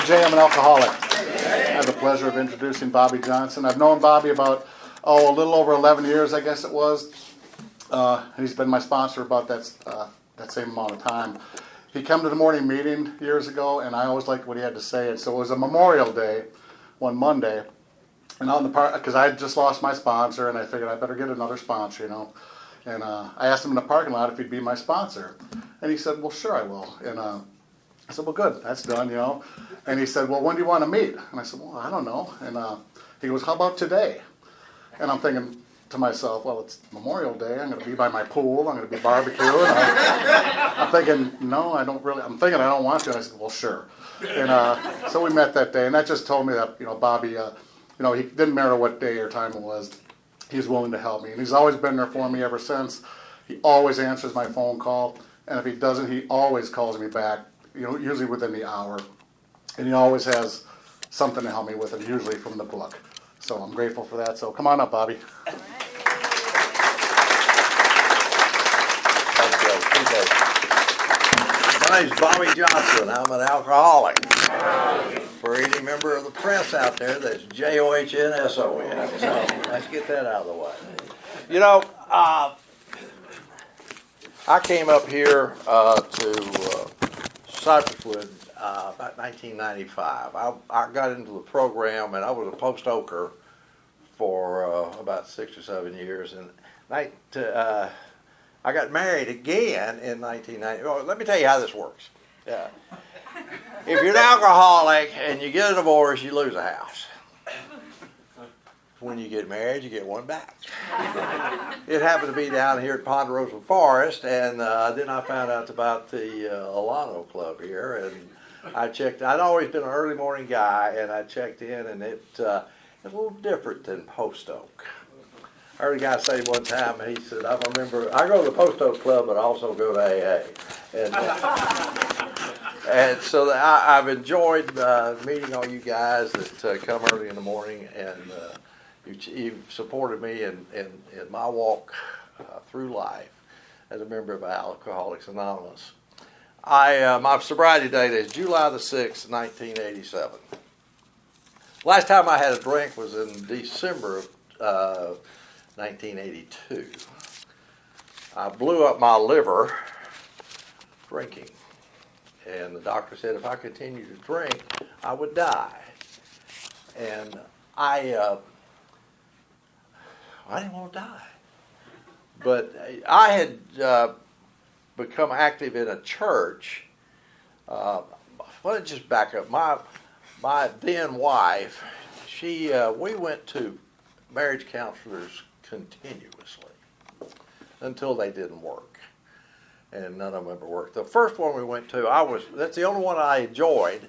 Jay, I'm an alcoholic. I have the pleasure of introducing Bobby Johnson. I've known Bobby about, a little over 11 years, I guess it was. He's been my sponsor about that same amount of time. He came to the morning meeting years ago, and I always liked what he had to say. And so it was a Memorial Day, one Monday, and out in the park, because I had just lost my sponsor, and I figured I better get another sponsor, And I asked him in the parking lot if he'd be my sponsor. And he said, well, sure I will. And I said, well, good, that's done, And he said, well, when do you want to meet? And I said, well, I don't know. And he goes, how about today? And I'm thinking to myself, well, it's Memorial Day. I'm going to be by my pool. I'm going to be barbecuing. I'm thinking, no, I don't really. I'm thinking I don't want to. And I said, well, sure. And so we met that day. And that just told me that, Bobby, he didn't matter what day or time it was. He's willing to help me. And he's always been there for me ever since. He always answers my phone call. And if he doesn't, he always calls me back, usually within the hour. And he always has something to help me with, and usually from the book. So I'm grateful for that. So come on up, Bobby. Thank you. My name's Bobby Johnson. I'm an alcoholic. For any member of the press out there, that's JOHNSON. So let's get that out of the way. I came up here to Cypresswood about 1995. I got into the program, and I was a post-oker for about 6 or 7 years. And I got married again in 1990. Well, let me tell you how this works. If you're an alcoholic and you get a divorce, you lose a house. When you get married, you get one back. It happened to be down here at Ponderosa Forest, and then I found out about the Alano Club here, and I checked. I'd always been an early morning guy, and I checked in, and it's a little different than Post Oak. I heard a guy say one time, he said, I go to the Post Oak Club, but I also go to AA. And so I've enjoyed meeting all you guys that come early in the morning, and you've supported me in my walk through life as a member of Alcoholics Anonymous. My sobriety date is July the 6th, 1987. Last time I had a drink was in December of 1982. I blew up my liver drinking, and the doctor said if I continued to drink, I would die. And I didn't want to die. But I had become active in a church. Let's just back up. My then wife, we went to marriage counselors continuously until they didn't work. And none of them ever worked. The first one we went to, that's the only one I enjoyed.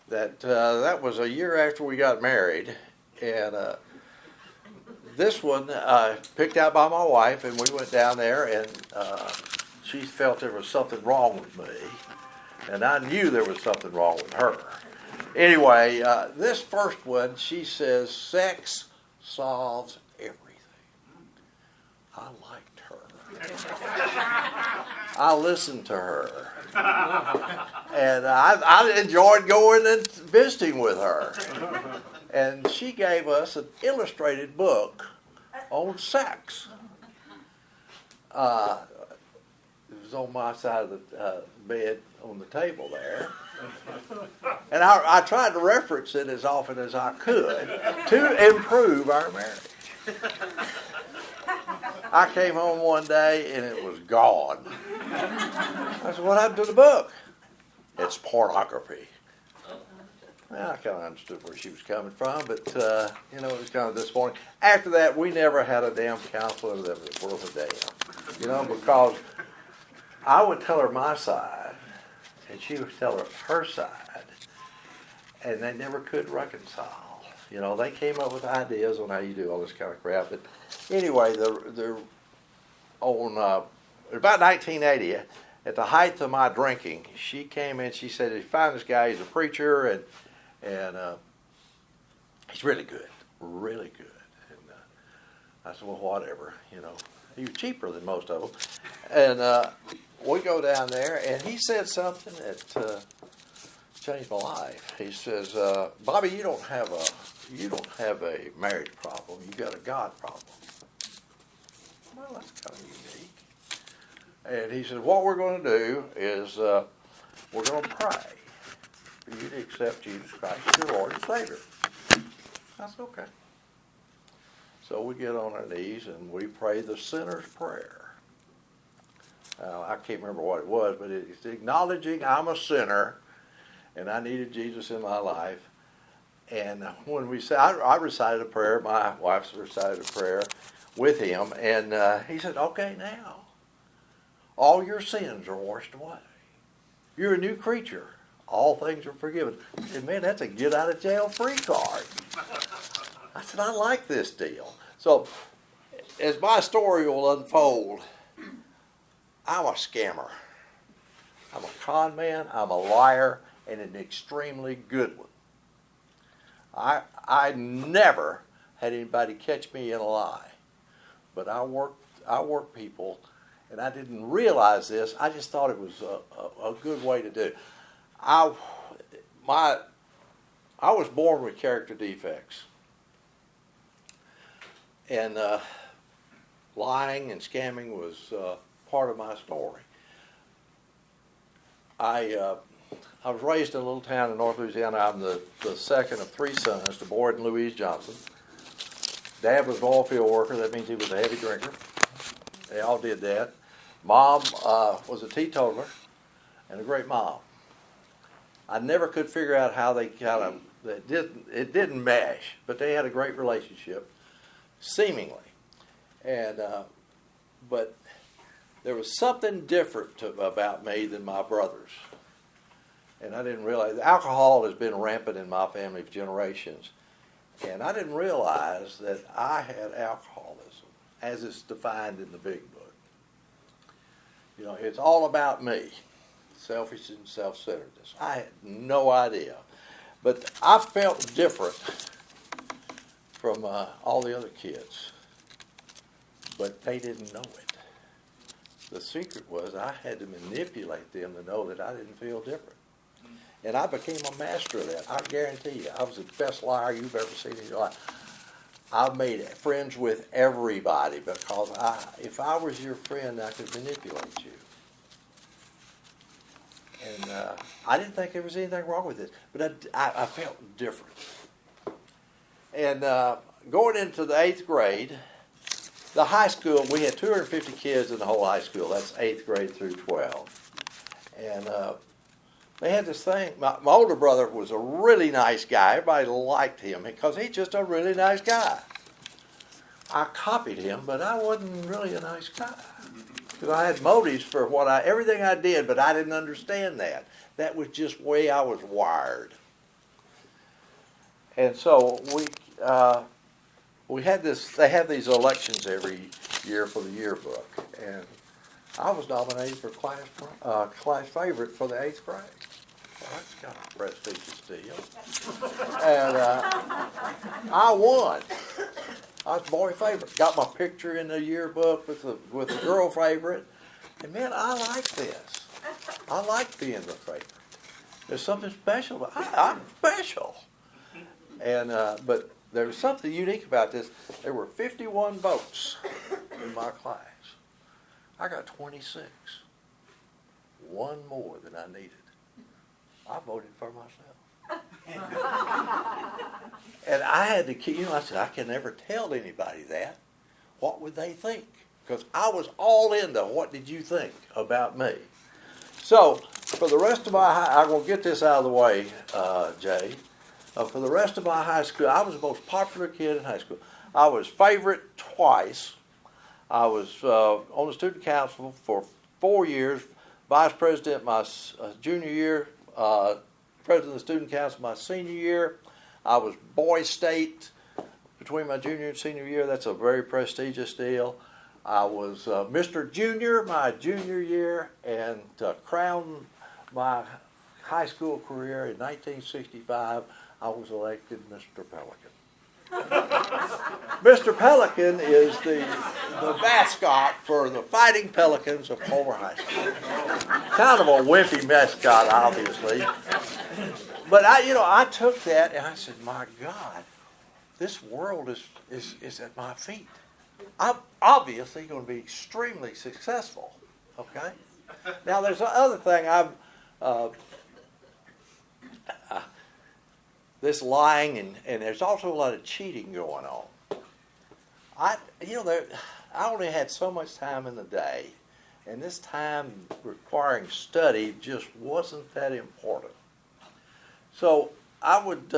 That was a year after we got married. And this one picked out by my wife, and we went down there, and she felt there was something wrong with me, and I knew there was something wrong with her. Anyway, this first one, she says, sex solves everything. I liked her. I listened to her. And I enjoyed going and visiting with her. And she gave us an illustrated book on sex. It was on my side of the bed on the table there. And I tried to reference it as often as I could to improve our marriage. I came home one day and it was gone. I said, what happened to the book? It's pornography. Well, I kind of understood where she was coming from, but, it was kind of disappointing. After that, we never had a damn counselor that was worth a damn. Because I would tell her my side, and she would tell her side, and they never could reconcile. They came up with ideas on how you do all this kind of crap. But anyway, about 1980, at the height of my drinking, she came in. She said, "You find this guy. He's a preacher, and he's really good, really good." And I said, "Well, whatever. He was cheaper than most of them." And we go down there, and he said something that changed my life. He says, Bobby, you don't have a marriage problem. You got a God problem. Well, that's kind of unique. And he said, what we're going to do is we're going to pray for you to accept Jesus Christ as your Lord and Savior. That's okay. So we get on our knees and we pray the sinner's prayer. I can't remember what it was, but it's acknowledging I'm a sinner and I needed Jesus in my life. And when we say, I recited a prayer, my wife recited a prayer with him, and he said, okay, now, all your sins are washed away. You're a new creature. All things are forgiven. I said, man, that's a get out of jail free card. I said, I like this deal. So, as my story will unfold, I'm a scammer. I'm a con man, I'm a liar, and an extremely good one. I never had anybody catch me in a lie. But I work people, and I didn't realize this. I just thought it was a good way to do. I was born with character defects. And lying and scamming was part of my story. I was raised in a little town in North Louisiana. I'm the second of three sons to Boyd and Louise Johnson. Dad was an oil field worker. That means he was a heavy drinker. They all did that. Mom was a teetotaler and a great mom. I never could figure out how they it didn't mesh, but they had a great relationship, seemingly. And but there was something different about me than my brothers. And I didn't realize, alcohol has been rampant in my family for generations. And I didn't realize that I had alcoholism, as it's defined in the big book. You know, it's all about me, selfish and self-centeredness. I had no idea. But I felt different from all the other kids. But they didn't know it. The secret was I had to manipulate them to know that I didn't feel different. And I became a master of that. I guarantee you, I was the best liar you've ever seen in your life. I made friends with everybody because if I was your friend, I could manipulate you. And I didn't think there was anything wrong with it, but I felt different. And going into the 8th grade, the high school, we had 250 kids in the whole high school. That's 8th grade through 12. And they had this thing. My older brother was a really nice guy. Everybody liked him because he's just a really nice guy. I copied him, but I wasn't really a nice guy. Because I had motives for everything I did, but I didn't understand that. That was just the way I was wired. And so we had this. They have these elections every year for the yearbook, and I was nominated for class favorite for the 8th grade. Well, that's kind of a prestigious deal. And I won. I was boy favorite. Got my picture in the yearbook with the girl favorite. And man, I like this. I like being the favorite. There's something special. I'm special. And but there was something unique about this. There were 51 votes in my class. I got 26. One more than I needed. I voted for myself. And I had to keep, I said, I can never tell anybody that. What would they think? Because I was all into what did you think about me. So, for the rest of I'm going to get this out of the way, Jay. For the rest of my high school, I was the most popular kid in high school. I was favorite twice. I was on the student council for 4 years, vice president my junior year, president of the student council my senior year. I was boy state between my junior and senior year. That's a very prestigious deal. I was Mr. Junior my junior year, and to crown my high school career in 1965, I was elected Mr. Pelican. Mr. Pelican is the mascot for the Fighting Pelicans of Fuller High School. Kind of a wimpy mascot, obviously. But I took that and I said, my God, this world is at my feet. I'm obviously going to be extremely successful. Okay. Now there's another thing this lying and there's also a lot of cheating going on. I only had so much time in the day, and this time requiring study just wasn't that important. So I would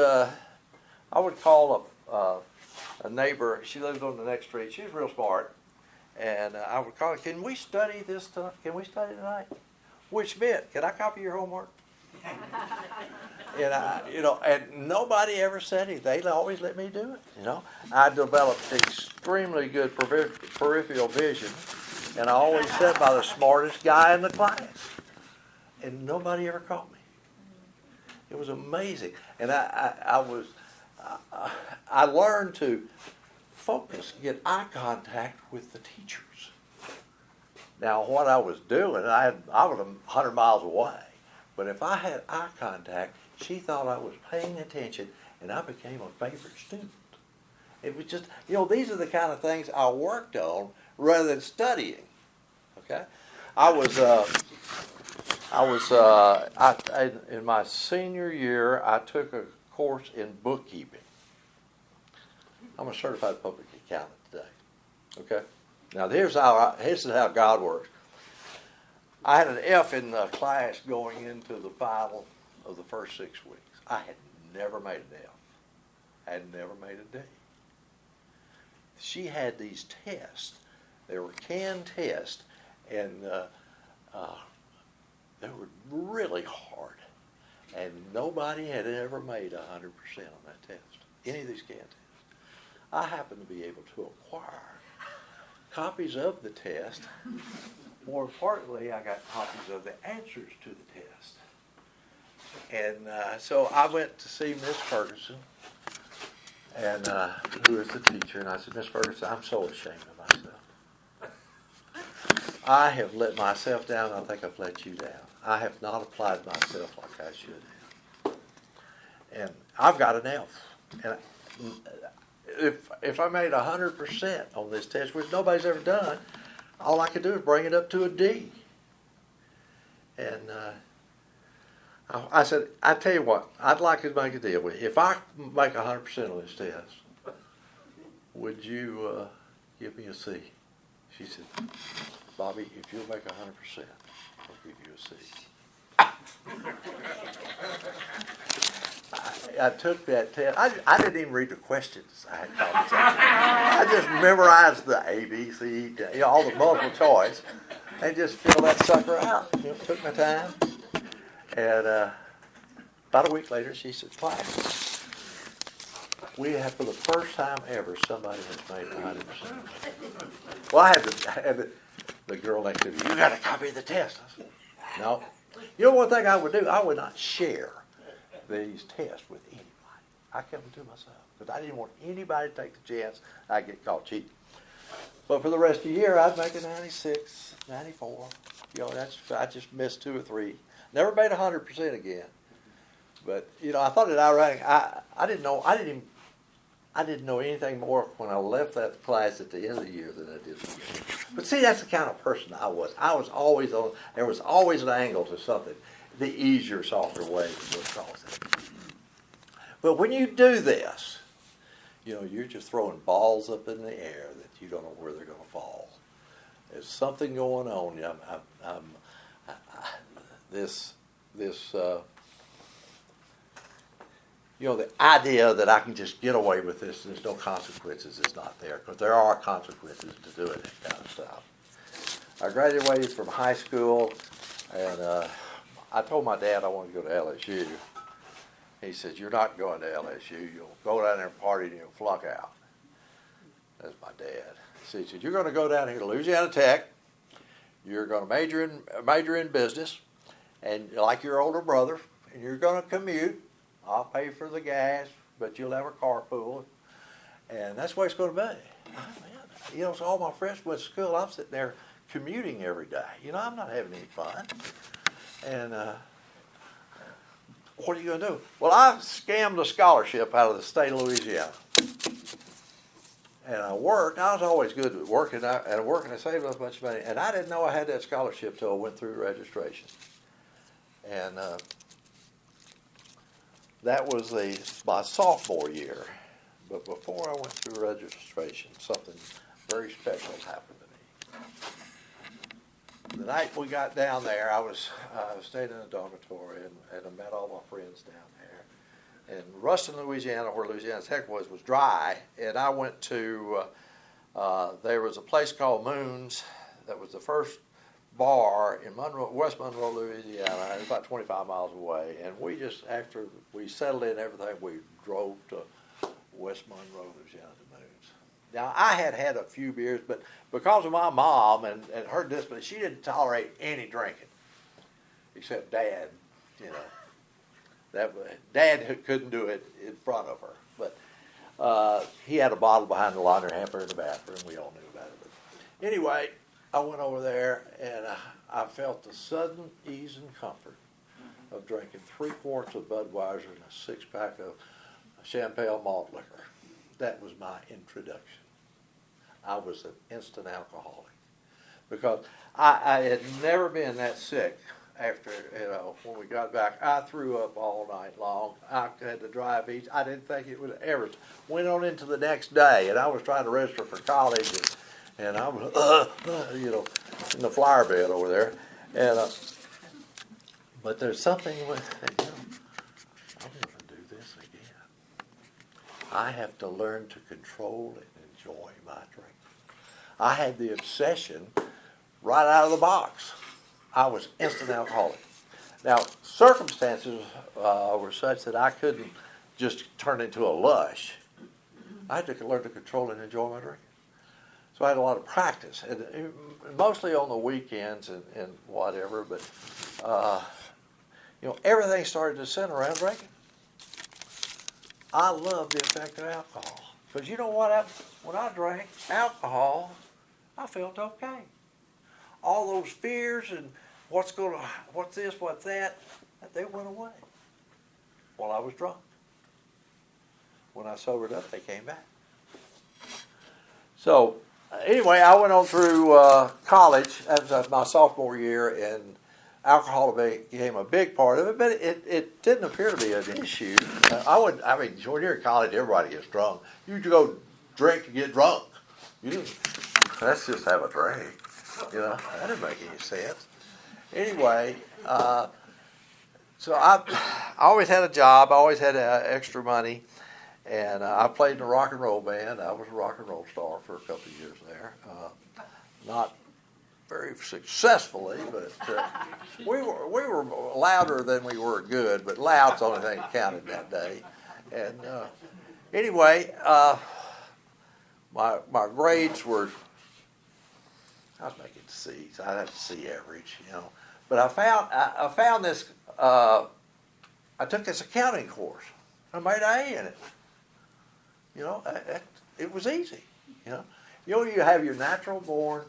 call up a neighbor. She lived on the next street. She was real smart, and I would call her. Can we study this stuff? Can we study tonight? Which bit? Can I copy your homework? And nobody ever said anything. They always let me do it. I developed extremely good peripheral vision, and I always sat by the smartest guy in the class, and nobody ever caught me. It was amazing, and I learned to focus, get eye contact with the teachers. Now, what I was doing, I was 100 miles away, but if I had eye contact, she thought I was paying attention, and I became a favorite student. It was just, these are the kind of things I worked on rather than studying. Okay, in my senior year, I took a course in bookkeeping. I'm a certified public accountant today. Okay, now this is how God works. I had an F in the class going into the final of the first 6 weeks. I had never made an F. I had never made a D. She had these tests. They were canned tests, and they were really hard. And nobody had ever made 100% on that test, any of these canned tests. I happened to be able to acquire copies of the test. More importantly, I got copies of the answers to the test. And so I went to see Miss Ferguson, and who is the teacher, and I said, Miss Ferguson, I'm so ashamed of myself. I have let myself down. I think I've let you down. I have not applied myself like I should have. And I've got an F. And if I made 100% on this test, which nobody's ever done, all I could do is bring it up to a D. And I said, I tell you what, I'd like to make a deal with you. If I make 100% on this test, would you give me a C? She said, Bobby, if you'll make 100%, I'll give you a C. I took that test. I didn't even read the questions. I had copies of it. I just memorized the A, B, C, all the multiple choice, and just fill that sucker out. Took my time. And about a week later, she said, class, we have, for the first time ever, somebody has made 100%. Well, I had the girl next to me, you got a copy of the test. I said, no. You know one thing I would do? I would not share these tests with anybody. I kept them to myself because I didn't want anybody to take the chance I'd get caught cheating. But for the rest of the year, I'd make a 96, 94. I just missed 2 or 3. Never made 100% again. But I thought that I didn't know anything more when I left that class at the end of the year than I did. But see, that's the kind of person I was. I was always on. There was always an angle to something. The easier, softer way to work across it. But when you do this, you're just throwing balls up in the air that you don't know where they're going to fall. There's something going on. The idea that I can just get away with this and there's no consequences is not there, because there are consequences to doing that kind of stuff. I graduated from high school, and I told my dad I wanted to go to LSU. He said, you're not going to LSU. You'll go down there and party and you'll flunk out. That's my dad. He said, you're going to go down here to Louisiana Tech. You're going to major in business, and like your older brother, and you're going to commute. I'll pay for the gas, but you'll have a carpool, and that's what it's going to be. So all my friends went to school. I'm sitting there commuting every day. I'm not having any fun. And what are you going to do? Well, I scammed a scholarship out of the state of Louisiana. And I worked. I was always good at working. I saved up a bunch of money. And I didn't know I had that scholarship till I went through registration. And that was my sophomore year. But before I went through registration, something very special happened to me. The night we got down there, I stayed in a dormitory and I met all my friends down there. And Ruston, Louisiana, where Louisiana's headquarters was dry, and I went to, there was a place called Moon's that was the first bar in West Monroe, Louisiana. It was about 25 miles away. And we just, after we settled in everything, we drove to West Monroe, Louisiana to Moon's. Now, I had had a few beers, but because of my mom and her discipline, she didn't tolerate any drinking, except Dad, you know. Dad couldn't do it in front of her, but he had a bottle behind the laundry hamper in the bathroom. We all knew about it. But anyway, I went over there, and I felt the sudden ease and comfort of drinking 3 quarts of Budweiser and a 6-pack of Champagne malt liquor. That was my introduction. I was an instant alcoholic because I had never been that sick after, when we got back. I threw up all night long. I had to drive east. I didn't think it would ever. Went on into the next day, and I was trying to register for college, and I was, in the flower bed over there. And but there's something with, I'm going to do this again. I have to learn to control and enjoy my drink. I had the obsession right out of the box. I was instant alcoholic. Now, circumstances were such that I couldn't just turn into a lush. I had to learn to control and enjoy my drinking. So I had a lot of practice, and mostly on the weekends and whatever, but everything started to center around drinking. I love the effect of alcohol. Because you know what? When I drank alcohol, I felt okay. All those fears and what's this, what's that, they went away while I was drunk. When I sobered up, they came back. So, anyway, I went on through college. That was my sophomore year, and alcohol became a big part of it, but it didn't appear to be an issue. When you're in college, everybody gets drunk. You go drink to get drunk. Let's just have a drink. That didn't make any sense. Anyway, so I always had a job. I always had extra money. And I played in a rock and roll band. I was a rock and roll star for a couple of years there. Not very successfully, but we were louder than we were good. But loud's the only thing that counted that day. And anyway, my grades were. I was making C's. I had C average, But I found this. I took this accounting course. I made an A in it. It was easy. You have your natural born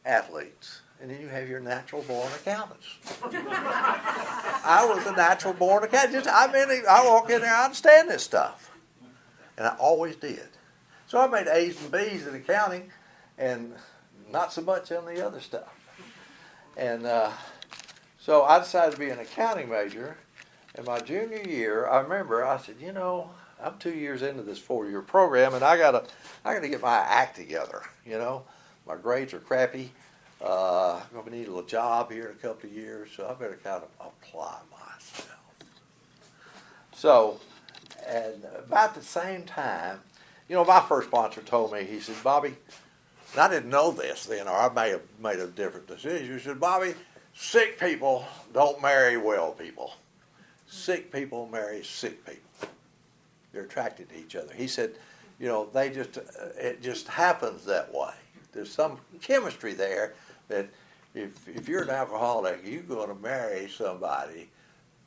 athletes, and then you have your natural born accountants. I was a natural born accountant. I walk in there, I understand this stuff, and I always did. So I made A's and B's in accounting, and not so much on the other stuff. And so I decided to be an accounting major. In my junior year, I remember I said, I'm 2 years into this 4-year program, and I gotta get my act together. My grades are crappy. I'm gonna need a job here in a couple of years, so I better kind of apply myself. So, and about the same time, my first sponsor told me, he said, Bobby, and I didn't know this then, or I may have made a different decision. He said, Bobby, sick people don't marry well people. Sick people marry sick people. They're attracted to each other. He said, it just happens that way. There's some chemistry there that if you're an alcoholic, you're going to marry somebody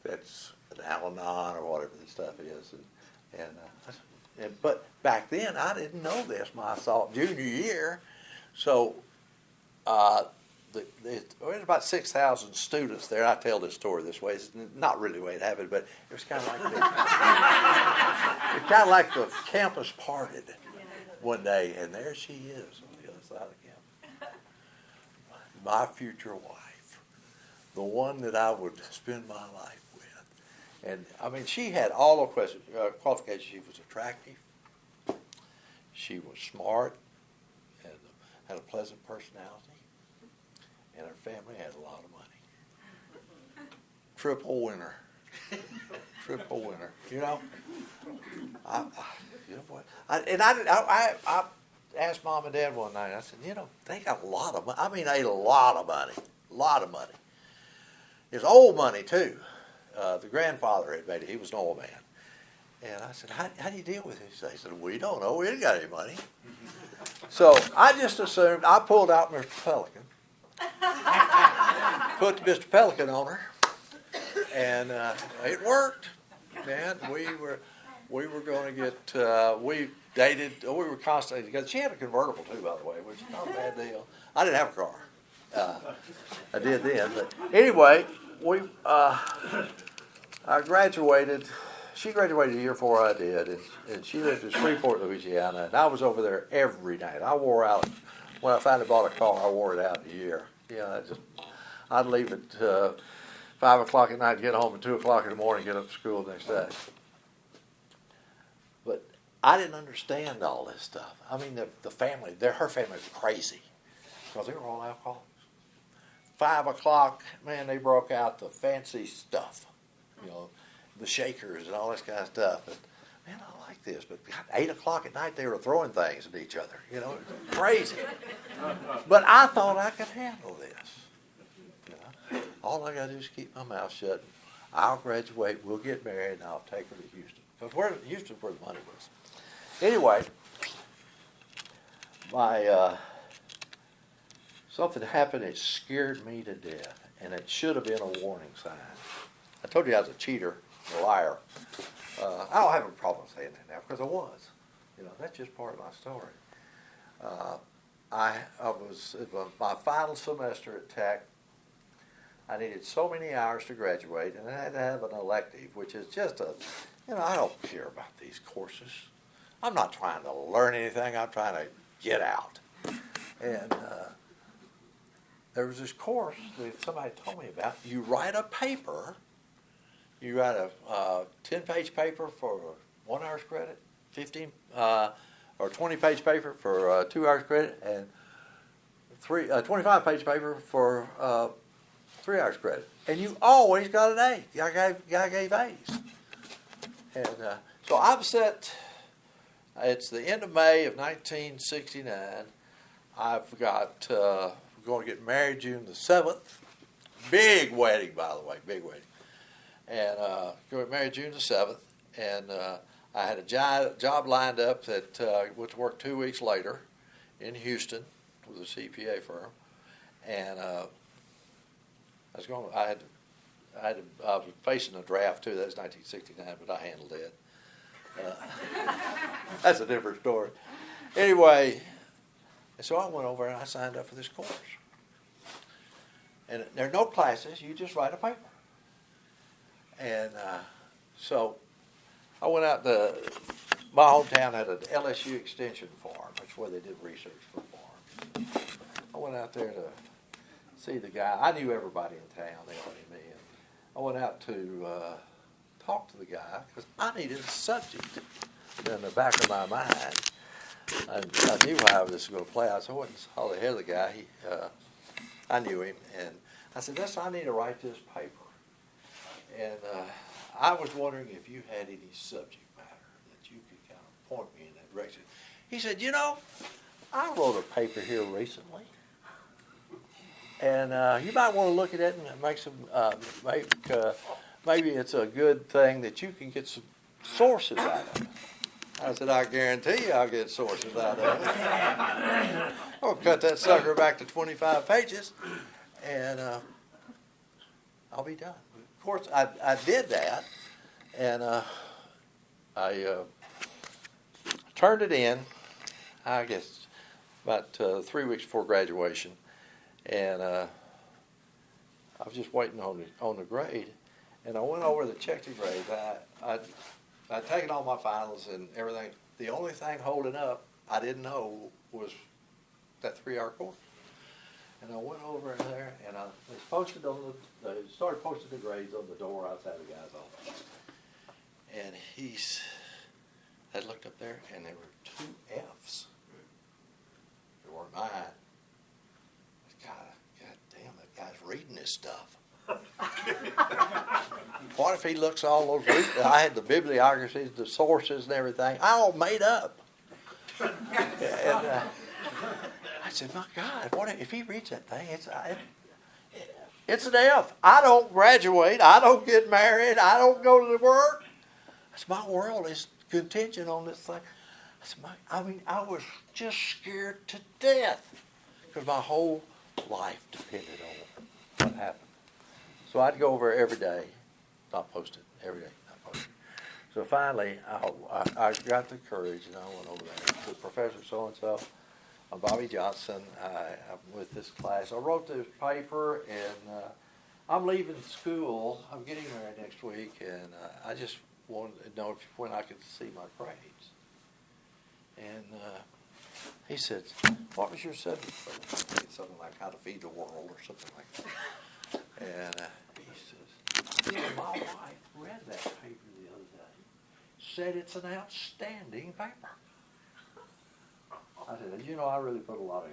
that's an Al-Anon or whatever the stuff is. But back then, I didn't know this my junior year. So there's about 6,000 students there. I tell this story this way. It's not really the way it happened, but it was kind of like it's kind of like the campus parted one day, and there she is on the other side of the campus. My future wife, the one that I would spend my life with. And, I mean, she had all the qualifications. She was attractive. She was smart and had a pleasant personality. And her family had a lot of money. Triple winner. Triple winner. You know? You know what? I asked Mom and Dad one night, I said, you know, they got a lot of money. I mean, a lot of money. A lot of money. It's old money, too. The grandfather had made it. He was an old man. And I said, how do you deal with it? He said, we don't know. We ain't got any money. So I just assumed, I pulled out Mr. Pelican, put Mr. Pelican on her, and it worked. Man, we were going to get, we dated, we were constantly together. She had a convertible too, by the way, which is not a bad deal. I didn't have a car. I did then, but anyway, I graduated. She graduated a year before I did, and she lived in Shreveport, Louisiana, and I was over there every night. I wore out, when I finally bought a car, I wore it out in a year. I'd leave at 5 o'clock at night, get home at 2 o'clock in the morning, get up to school the next day. But I didn't understand all this stuff. I mean, the family, her family was crazy, because they were all alcoholics. 5 o'clock, man, they broke out the fancy stuff, you know, the shakers and all this kind of stuff. And, man, I like this. But 8 o'clock at night, they were throwing things at each other. You know, it was crazy. But I thought I could handle this. You know? All I got to do is keep my mouth shut. I'll graduate, we'll get married, and I'll take her to Houston. Because Houston's where the money was. Anyway, something happened that scared me to death, and it should have been a warning sign. I told you I was a cheater, a liar. I don't have a problem saying that now because I was. You know, that's just part of my story. I was it was my final semester at Tech. I needed so many hours to graduate, and I had to have an elective, which is just I don't care about these courses. I'm not trying to learn anything. I'm trying to get out. And there was this course that somebody told me about. You write a paper. You write a 10-page paper for 1 hour's credit, 15 or 20-page paper for 2 hours credit, and 25-page paper for 3 hours credit. And you always got an A. I gave A's. And so I'm set. It's the end of May of 1969. I've got going to get married June the 7th. Big wedding, by the way, big wedding. And going to get married June the 7th. And I had a job lined up that went to work 2 weeks later in Houston with a CPA firm. And I was facing a draft too. That was 1969, but I handled it. That's a different story. Anyway, so I went over and I signed up for this course. And there are no classes. You just write a paper. And so I went out to my hometown had an LSU extension farm. That's where they did research for farms. I went out there to see the guy. I knew everybody in town. They all knew me. And I went out to talk to the guy because I needed a subject in the back of my mind. I knew how this was going to play out, so I went and saw the head of the guy. I knew him, and I said, I need to write this paper. And I was wondering if you had any subject matter that you could kind of point me in that direction. He said, I wrote a paper here recently. And you might want to look at it and make some, maybe it's a good thing that you can get some sources out of it. I said, I guarantee you I'll get sources out of it. I'll cut that sucker back to 25 pages, and I'll be done. Of course, I did that, and I turned it in, I guess, about 3 weeks before graduation. And I was just waiting on the grade, and I went over to check the grade. I'd taken all my finals and everything. The only thing holding up I didn't know was that 3-hour course. And I went over in there, and they started posting the grades on the door outside the guy's office. And I looked up there, and there were 2 F's. They weren't mine. God damn, that guy's reading this stuff. What if he looks all those? I had the bibliographies, the sources, and everything. I all made up. And I said, my God, what if he reads that thing? It's an F. I don't graduate. I don't get married. I don't go to the work. My world is contingent on this thing. I was just scared to death because my whole life depended on what happened. So I'd go over every day, not post it, every day, not post it. So finally, I got the courage, and I went over there to Professor so-and-so. I'm Bobby Johnson. I'm with this class. I wrote this paper, and I'm leaving school. I'm getting married next week, and I just wanted to know when I could see my grades. And he said, what was your subject? Something like how to feed the world or something like that. And he says, my wife read that paper the other day, said it's an outstanding paper. I said, I really put a lot of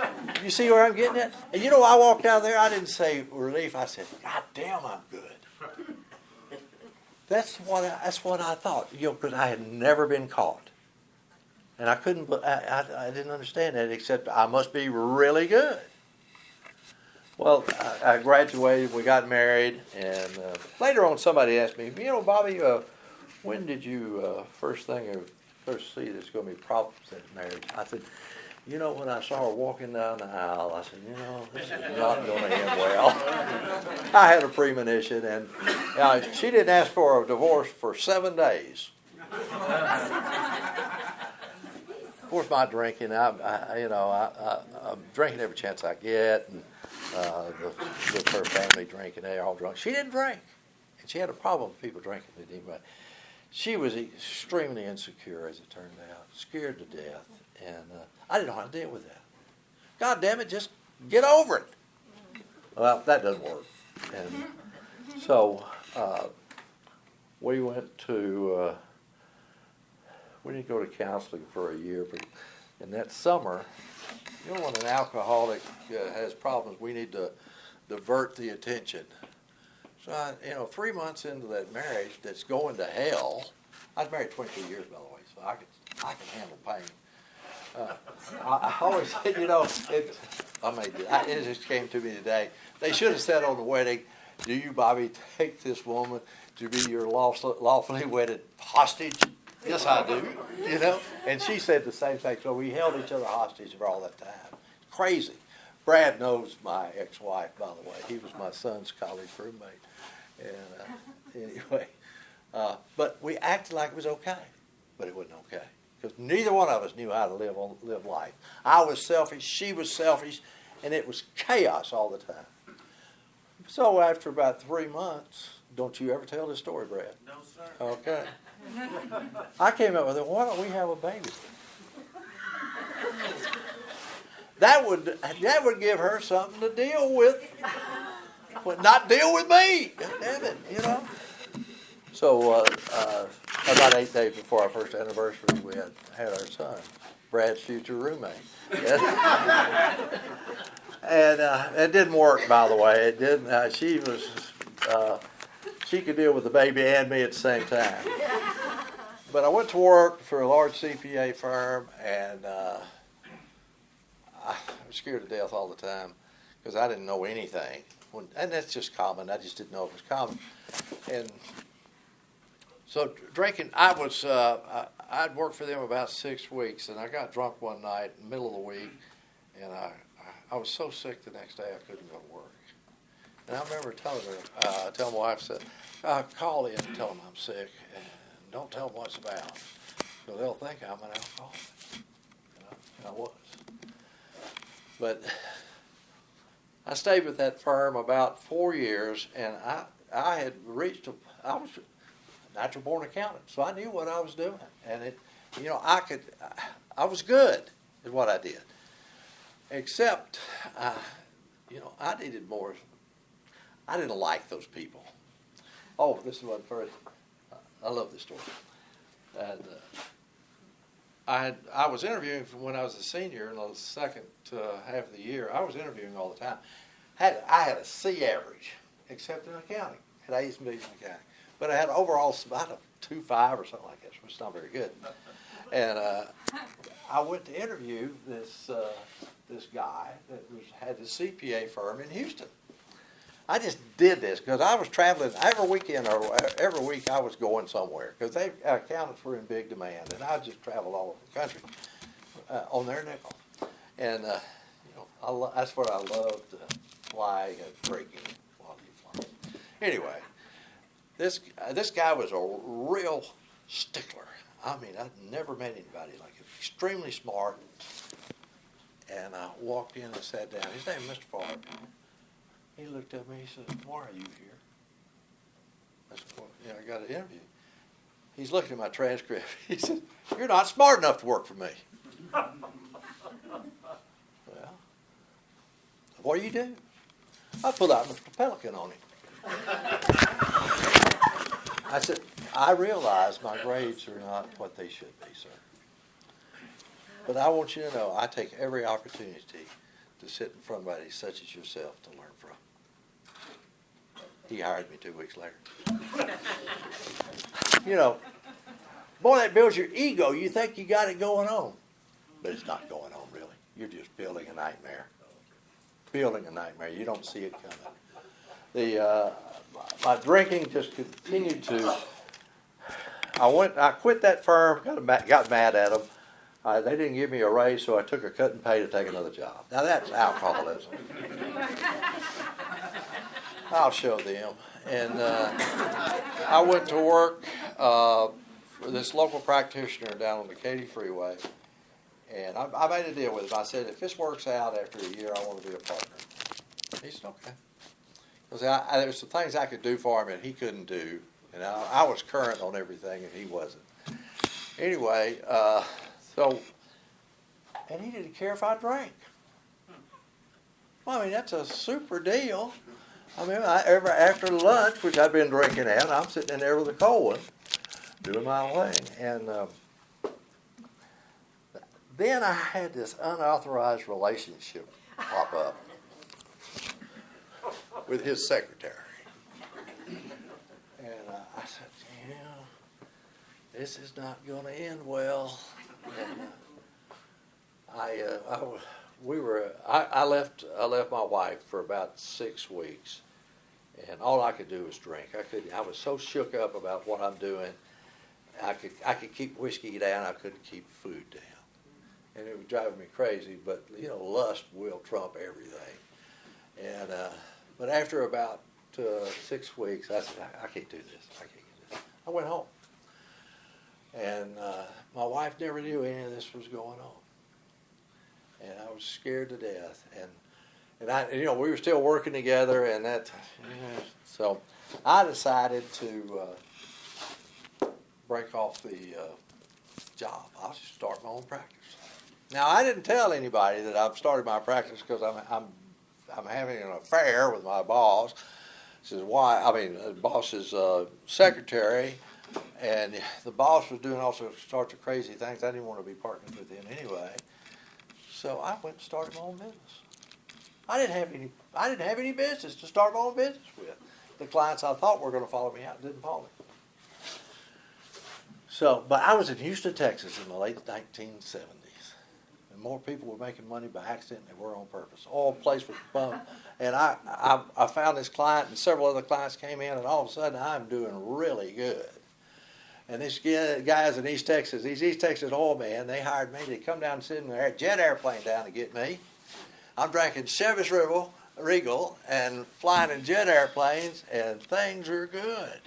effort. You see where I'm getting at? And I walked out there, I didn't say relief, I said, God damn, I'm good. That's what I thought, because I had never been caught. And I didn't understand that, except I must be really good. Well, I graduated, we got married, and later on somebody asked me, Bobby, when did you first see there's going to be problems in marriage? I said, when I saw her walking down the aisle, I said, this is not going to end well. I had a premonition, and she didn't ask for a divorce for 7 days. Of course, my drinking, I'm drinking every chance I get, and with her family drinking, they're all drunk. She didn't drink, and she had a problem with people drinking with anybody. She was extremely insecure, as it turned out, scared to death, and I didn't know how to deal with that. God damn it, just get over it. Well, that doesn't work. And so we went to, we didn't go to counseling for a year, but in that summer, when an alcoholic has problems, we need to divert the attention. So, 3 months into that marriage that's going to hell, I was married 22 years, by the way, so I can handle pain. I always said, it just came to me today. They should have said on the wedding, do you, Bobby, take this woman to be your lawfully wedded hostage? Yes, I do, And she said the same thing. So we held each other hostage for all that time. Crazy. Brad knows my ex-wife, by the way. He was my son's college roommate. And anyway, but we acted like it was okay, but it wasn't okay because neither one of us knew how to live life. I was selfish, she was selfish, and it was chaos all the time. So after about 3 months, don't you ever tell this story, Brad? No, sir. Okay. I came up with it. Why don't we have a baby? That would give her something to deal with. But not deal with me. God damn it, So about 8 days before our first anniversary, we had our son, Brad's future roommate. And it didn't work, by the way. It didn't. She could deal with the baby and me at the same time. But I went to work for a large CPA firm, and I was scared to death all the time because I didn't know anything. And that's just common. I just didn't know it was common. And so drinking, I'd worked for them about 6 weeks, and I got drunk one night in the middle of the week, and I was so sick the next day I couldn't go to work. And I remember telling my wife, said, call in and tell them I'm sick, and don't tell them what it's about, so they'll think I'm an alcoholic. I was. But I stayed with that firm about 4 years, and I had I was a natural born accountant, so I knew what I was doing, and I was good at what I did, except, I needed more. I didn't like those people. Oh, this is one first. I love this story. And I was interviewing from when I was a senior in the second half of the year. I was interviewing all the time. I had a C average, except in accounting. I had A's and B's in accounting. But I had overall about a 2.5 or something like that, which is not very good. And I went to interview this guy that had a CPA firm in Houston. I just did this because I was traveling every weekend or every week. I was going somewhere because accountants were in big demand, and I just traveled all over the country on their nickel. And that's what I loved, flying and drinking while you fly. Anyway, this guy was a real stickler. I mean, I'd never met anybody like him. Extremely smart. And I walked in and sat down. His name is Mr. Favre. He looked at me, he said, "Why are you here?" I said, I got an interview. He's looking at my transcript. He said, "You're not smart enough to work for me." Well, what do you do? I pulled out Mr. Pelican on him. I said, "I realize my grades are not what they should be, sir. But I want you to know I take every opportunity to sit in front of somebody such as yourself to learn from." He hired me 2 weeks later. Boy, that builds your ego. You think you got it going on. But it's not going on, really. You're just building a nightmare. Building a nightmare. You don't see it coming. My drinking just continued to... I quit that firm, got mad at them. They didn't give me a raise, so I took a cut and pay to take another job. Now that's alcoholism. I'll show them. And I went to work for this local practitioner down on the Katy Freeway. And I made a deal with him. I said, if this works out after a year, I want to be a partner. He said, okay. Because there were some things I could do for him that he couldn't do. And I was current on everything, and he wasn't. Anyway, and he didn't care if I drank. Well, I mean, that's a super deal. I mean, after lunch, which I'd been drinking at, I'm sitting in there with a cold one, doing my thing. And then I had this unauthorized relationship pop up with his secretary. And I said, this is not going to end well. And I left my wife for about 6 weeks, and all I could do was drink. I was so shook up about what I'm doing. I could keep whiskey down. I couldn't keep food down, and it was driving me crazy. But lust will trump everything. And but after about 6 weeks, I said, I can't do this. I can't do this. I went home, and my wife never knew any of this was going on. And I was scared to death, and we were still working together, and so I decided to break off the job. I'll just start my own practice. Now I didn't tell anybody that I've started my practice because I'm having an affair with my boss. This is why. I mean, the boss's secretary, and the boss was doing all sorts of crazy things. I didn't want to be partnered with him anyway. So I went and started my own business. I didn't have any business to start my own business with. The clients I thought were going to follow me out didn't follow me. So, but I was in Houston, Texas in the late 1970s. And more people were making money by accident than they were on purpose. All the place was bumped. And I found this client, and several other clients came in, and all of a sudden I'm doing really good. And these guys in East Texas, these East Texas oil men, they hired me to come down and sit in their jet airplane down to get me. I'm drinking Chevys Regal and flying in jet airplanes, and things are good,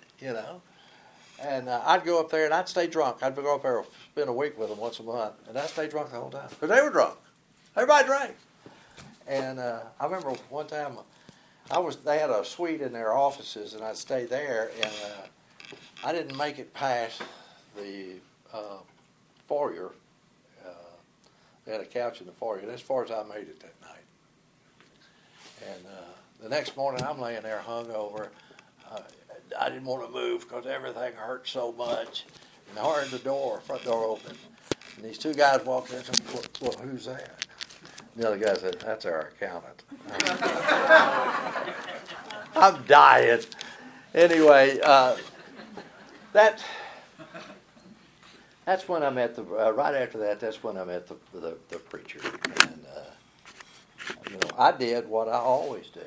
And I'd go up there and I'd stay drunk. I'd go up there and spend a week with them once a month, and I'd stay drunk the whole time because they were drunk. Everybody drank. And I remember one time they had a suite in their offices, and I'd stay there, and I didn't make it past the foyer. They had a couch in the foyer, and as far as I made it that night. And the next morning, I'm laying there hungover. I didn't want to move because everything hurt so much. And I heard the front door open. And these two guys walked in and said, well, who's that? And the other guy said, that's our accountant. I'm dying. Anyway, that's when I met right after that, that's when I met the preacher. And, I did what I always do.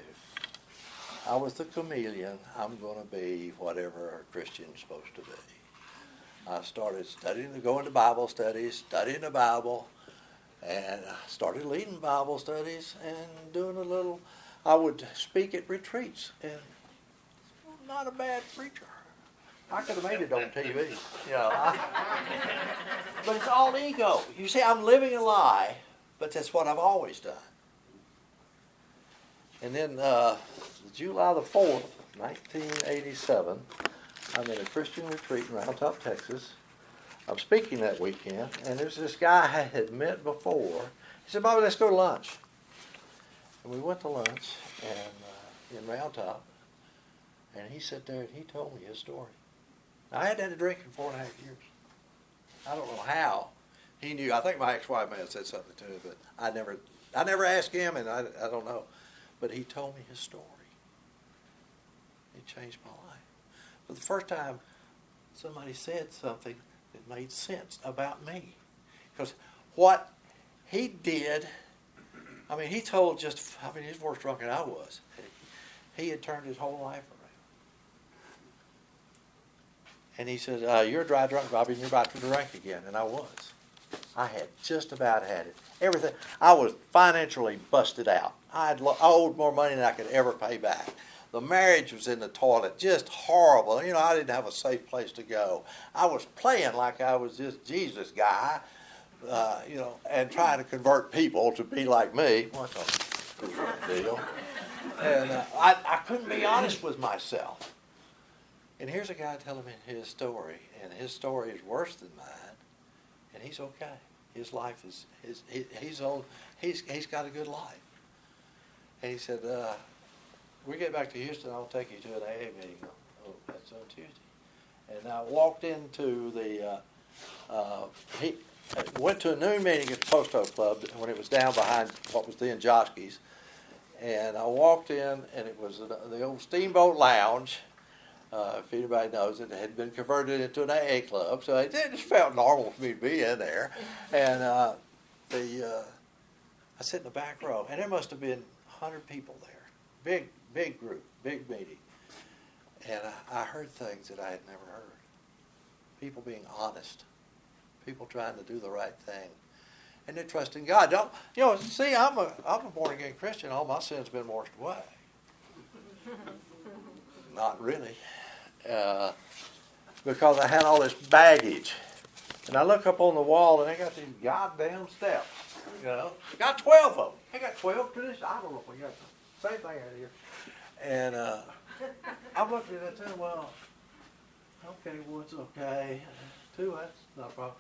I was the chameleon. I'm going to be whatever a Christian's supposed to be. I started going to Bible studies, studying the Bible, and I started leading Bible studies and doing I would speak at retreats, and I'm not a bad preacher. I could have made it on TV. But it's all ego. You see, I'm living a lie, but that's what I've always done. And then July the 4th, 1987, I'm in a Christian retreat in Round Top, Texas. I'm speaking that weekend, and there's this guy I had met before. He said, Bobby, let's go to lunch. And we went to lunch and in Round Top, and he sat there and he told me his story. I hadn't had a drink in 4.5 years. I don't know how. He knew. I think my ex-wife may have said something to him, but I never asked him, and I don't know. But he told me his story. It changed my life. For the first time, somebody said something that made sense about me. Because what he did, he told he's worse drunk than I was. He had turned his whole life around. And he said, you're a dry drunk, Bobby, and you're about to drink again. And I was. I had just about had it. Everything. I was financially busted out. I owed more money than I could ever pay back. The marriage was in the toilet, just horrible. I didn't have a safe place to go. I was playing like I was this Jesus guy, and trying to convert people to be like me. What the deal? And I couldn't be honest with myself. And here's a guy telling me his story, and his story is worse than mine, and he's okay. His life is he's old. He's got a good life. And he said, we get back to Houston, I'll take you to an AA meeting. Oh, that's on Tuesday. And I walked into he went to a noon meeting at the Post Oak Club when it was down behind what was then Joski's. And I walked in, and it was the old Steamboat Lounge. If anybody knows it had been converted into an AA club, so it just felt normal for me to be in there. And I sit in the back row, and there must have been 100 people there. Big group, big meeting. And I heard things that I had never heard. People being honest. People trying to do the right thing. And they're trusting God. I'm a born-again Christian. All my sins have been washed away. Not really. Because I had all this baggage. And I look up on the wall, and they got these goddamn steps. Got 12 of them. They got 12 traditions. I don't know if we got the same thing out here. And I'm looking at it too. Well, okay, what's okay? 2, that's not a problem.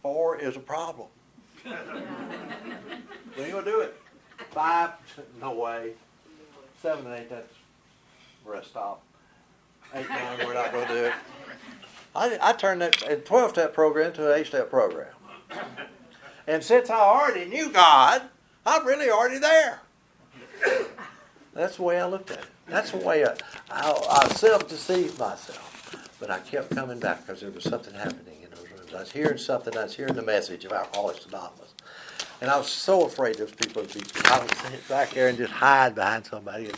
4 is a problem. When are you going to do it? 5, no way. 7 and 8, that's rest stop. 8, 9, we're not going to do it. I turned that 12-step program to an 8-step program. And since I already knew God, I'm really already there. That's the way I looked at it. That's the way I self-deceived myself. But I kept coming back because there was something happening in those rooms. I was hearing something. I was hearing the message of Alcoholics Anonymous. And I was so afraid those people would I would sit back there and just hide behind somebody.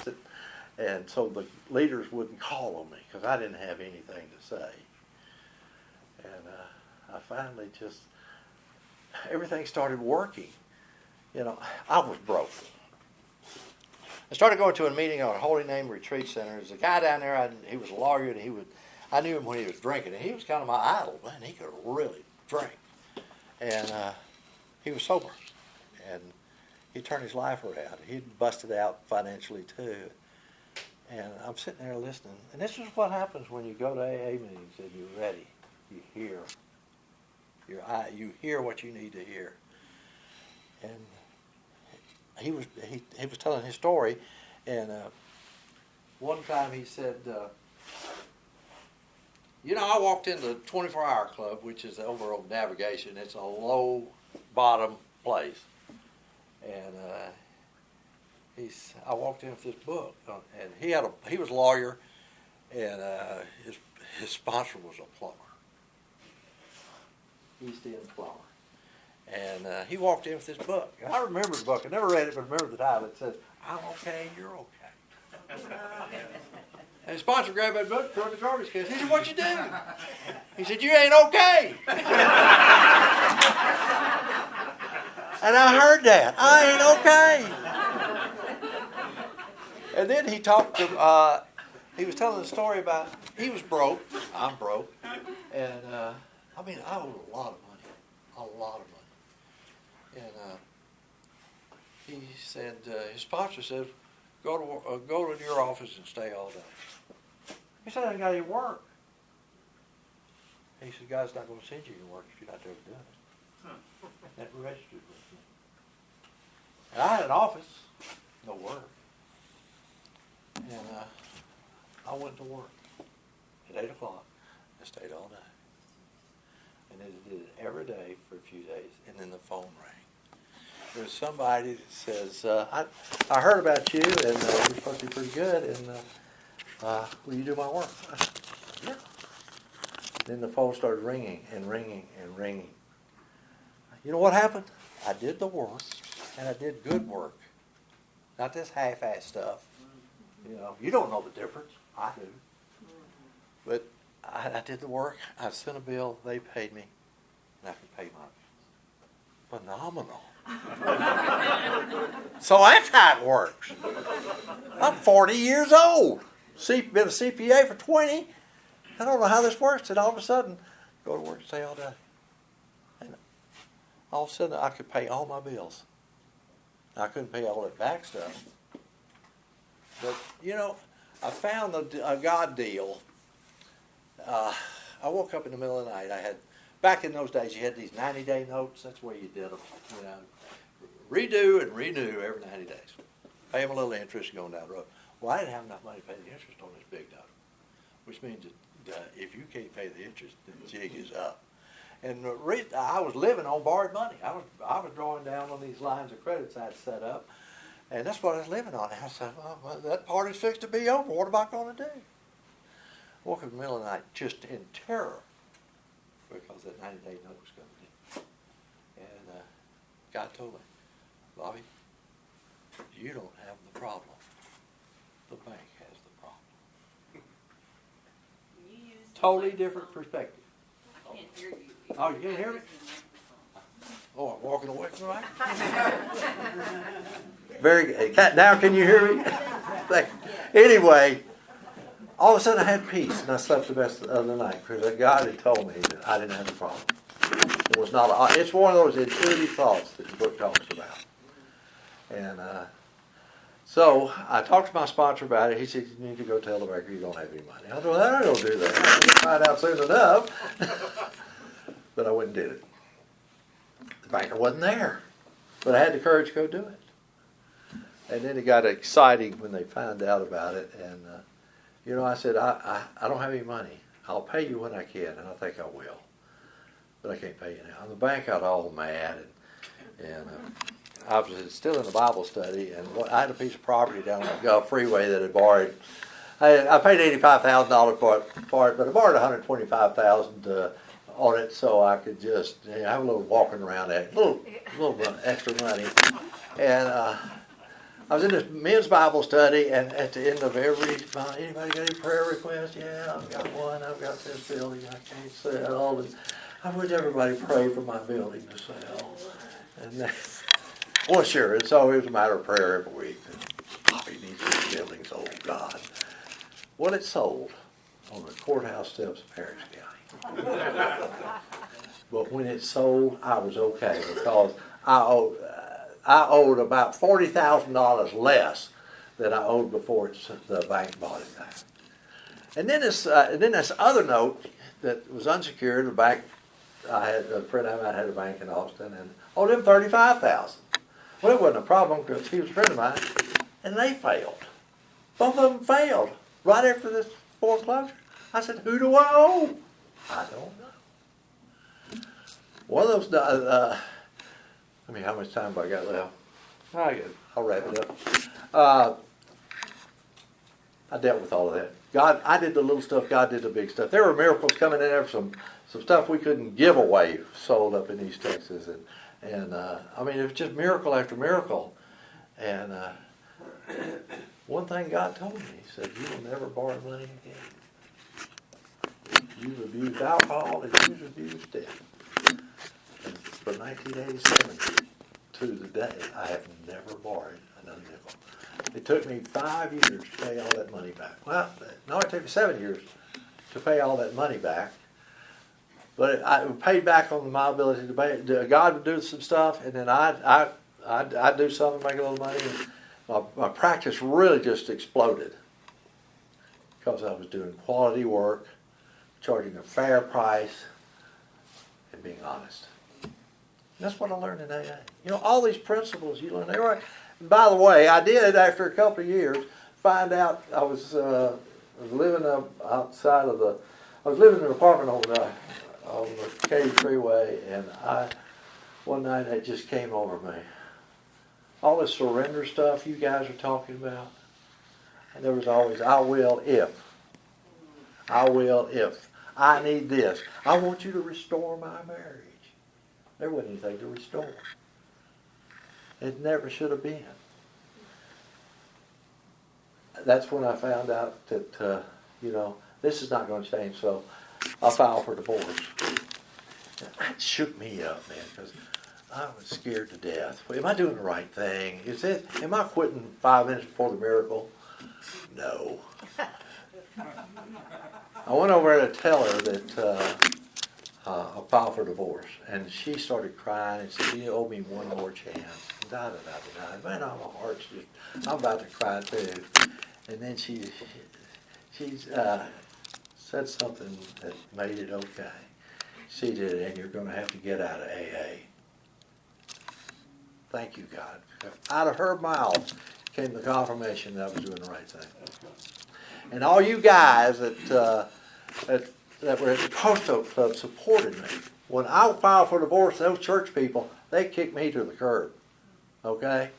And so the leaders wouldn't call on me because I didn't have anything to say. And I finally everything started working. I was broke. I started going to a meeting on a Holy Name Retreat Center. There's a guy down there, he was a lawyer, and I knew him when he was drinking, and he was kind of my idol. Man, he could really drink. And he was sober. And he turned his life around. He'd busted out financially, too. And I'm sitting there listening. And this is what happens when you go to AA meetings and you're ready. You hear. You hear what you need to hear. And he was telling his story. And one time he said, I walked into the 24-hour club, which is over on Navigation. It's a low-bottom place. And I walked in with this book, and he was a lawyer, and his sponsor was a plumber, East End plumber. And he walked in with this book. And I remember the book. I never read it, but I remember the title. It says, "I'm okay, you're okay." And his sponsor grabbed that book, threw it in the garbage can. He said, "What you do?" He said, "You ain't okay." And I heard that. I ain't okay. And then he talked to, he was telling a story about, he was broke. I'm broke. And, I owed a lot of money. A lot of money. And he said, his sponsor said, go to your office and stay all day. He said, "I ain't got any work." He said, "God's not going to send you any work if you're not there to do it." That registered with me. And I had an office, no work. And I went to work at 8 o'clock and stayed all day. And they did it every day for a few days. And then the phone rang. There's somebody that says, I heard about you, and you're supposed to be pretty good, and will you do my work? I said, "Yeah." Then the phone started ringing and ringing and ringing. You know what happened? I did the work, and I did good work. Not this half-ass stuff. You don't know the difference. I do. But I did the work. I sent a bill. They paid me, and I could pay my phenomenal. So that's how it works. I'm 40 years old. Been a CPA for 20. I don't know how this works. And all of a sudden, go to work and stay all day. And all of a sudden, I could pay all my bills. I couldn't pay all that back stuff. But, I found a God deal. I woke up in the middle of the night. Back in those days, you had these 90-day notes. That's the way you did them. Redo and renew every 90 days. Pay them a little interest going down the road. Well, I didn't have enough money to pay the interest on this big note, which means that if you can't pay the interest, then the jig is up. And I was living on borrowed money. I was drawing down on these lines of credits I'd set up, and that's what I was living on. And I said, "Well, that party's fixed to be over. What am I going to do?" Woke up in the middle of the night just in terror because that 90-day note was coming in. And God told me, "Bobby, you don't have the problem. The bank has the problem." Totally different perspective. I can't hear you. Oh, you can't hear me? Oh, I'm walking away from the mic? Very good. Now can you hear me? Anyway, all of a sudden I had peace, and I slept the best of the night because God had told me that I didn't have a problem. It's one of those intuitive thoughts that the book talks about. And so I talked to my sponsor about it. He said, "You need to go tell the banker you don't have any money." I said, "Well, I don't do that. I'll find out soon enough." But I went and did it. The banker wasn't there, but I had the courage to go do it. And then it got exciting when they found out about it. And I said, I don't have any money. I'll pay you when I can, and I think I will. But I can't pay you now. And the bank got all mad, and I was still in the Bible study, and I had a piece of property down on the Gulf Freeway that had borrowed. I paid $85,000 for it, but I borrowed $125,000 on it, so I could just have a little walking around at little extra money. And I was in this men's Bible study, and at the end of anybody got any prayer requests? Yeah, I've got one. I've got this building I can't sell, and I wish everybody pray for my building to sell. And well, sure. And so it was a matter of prayer every week. Bobby needs this building sold, God. Well, it sold. on the courthouse steps of Harris County. But when it sold, I was okay because I owed about $40,000 less than I owed before the bank bought it back. And then this other note that was unsecured. The bank, I had a friend of mine had a bank in Austin and owed him $35,000. Well, it wasn't a problem because he was a friend of mine, and they failed. Both of them failed right after this foreclosure. I said, "Who do I owe?" I don't know. One of those. I mean, how much time have I got left? I'll wrap it up. I dealt with all of that. God, I did the little stuff. God did the big stuff. There were miracles coming in there. Some stuff we couldn't give away sold up in East Texas, and I mean, it was just miracle after miracle. And one thing God told me, He said, "You will never borrow money again. You've abused alcohol and you've abused debt." And from 1987 to the day, I have never borrowed another nickel. It took me 5 years to pay all that money back. Well, no, it took me 7 years to pay all that money back. But I paid back on my ability to pay. God would do some stuff, and then I'd do something, make a little money. And my practice really just exploded because I was doing quality work, charging a fair price, and being honest. And that's what I learned in AA. You know, all these principles you learn. They were. By the way, I did, after a couple of years, find out I was living outside of I was living in an apartment on the Katy Freeway, and one night it just came over me. All this surrender stuff you guys are talking about, and there was always, I will if. I need this. I want you to restore my marriage. There wasn't anything to restore. It never should have been. That's when I found out that, this is not going to change, so I filed for divorce. That shook me up, man, because I was scared to death. Well, am I doing the right thing? Am I quitting 5 minutes before the miracle? No. I went over there to tell her that I filed for divorce, and she started crying and said, "You owe me one more chance." Man, my heart's just, I'm about to cry too. And then she said something that made it okay. She did, "And you're going to have to get out of AA." Thank you, God. Out of her mouth came the confirmation that I was doing the right thing. And all you guys that were at the Post Oak Club supported me. When I filed for divorce, those church people, they kicked me to the curb. Okay?